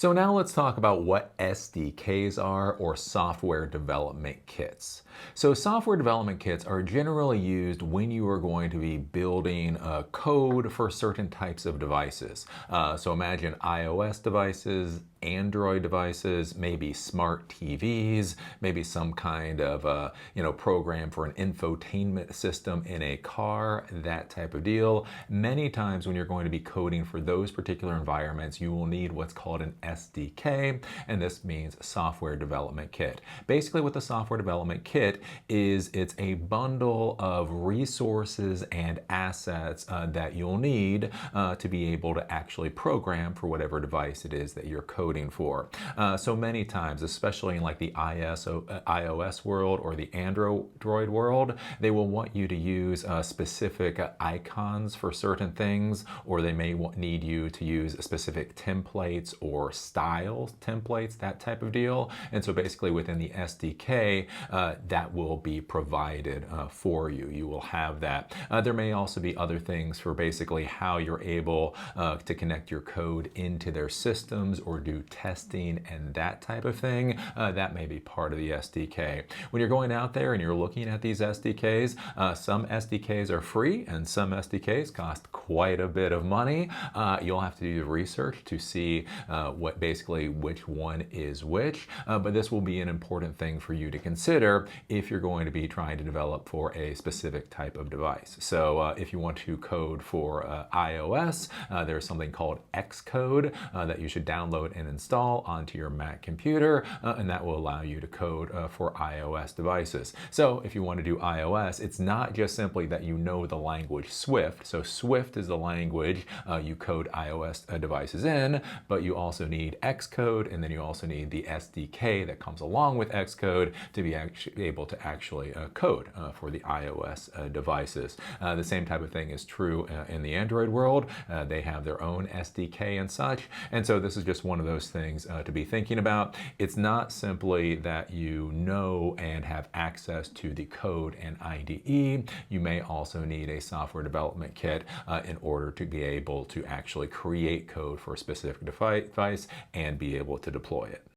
So now let's talk about what SDKs are, or software development kits. So software development kits are generally used when you are going to be building code for certain types of devices. So imagine iOS devices, Android devices, maybe smart TVs, maybe some kind of program for an infotainment system in a car, that type of deal. Many times when you're going to be coding for those particular environments, you will need what's called an SDK, and this means software development kit. Basically what the software development kit is, it's a bundle of resources and assets that you'll need to be able to actually program for whatever device it is that you're coding for. So many times, especially in like the iOS world or the Android world, they will want you to use specific icons for certain things, or they may need you to use specific templates or style templates, that type of deal. And so basically within the SDK, that will be provided for you. You will have that. There may also be other things for basically how you're able to connect your code into their systems or do testing and that type of thing. That may be part of the SDK. When you're going out there and you're looking at these SDKs, some SDKs are free and some SDKs cost quite a bit of money. You'll have to do the research to see which one is which, but this will be an important thing for you to consider if you're going to be trying to develop for a specific type of device. So if you want to code for iOS, there's something called Xcode that you should download and install onto your Mac computer, and that will allow you to code for iOS devices. So if you want to do iOS, it's not just simply that you know the language Swift. So Swift is the language you code iOS devices in, but you also need Xcode, and then you also need the SDK that comes along with Xcode to be able to actually code for the iOS devices. The same type of thing is true in the Android world. They have their own SDK and such, and so this is just one of those things to be thinking about. It's not simply that you know and have access to the code and IDE. You may also need a software development kit in order to be able to actually create code for a specific device and be able to deploy it.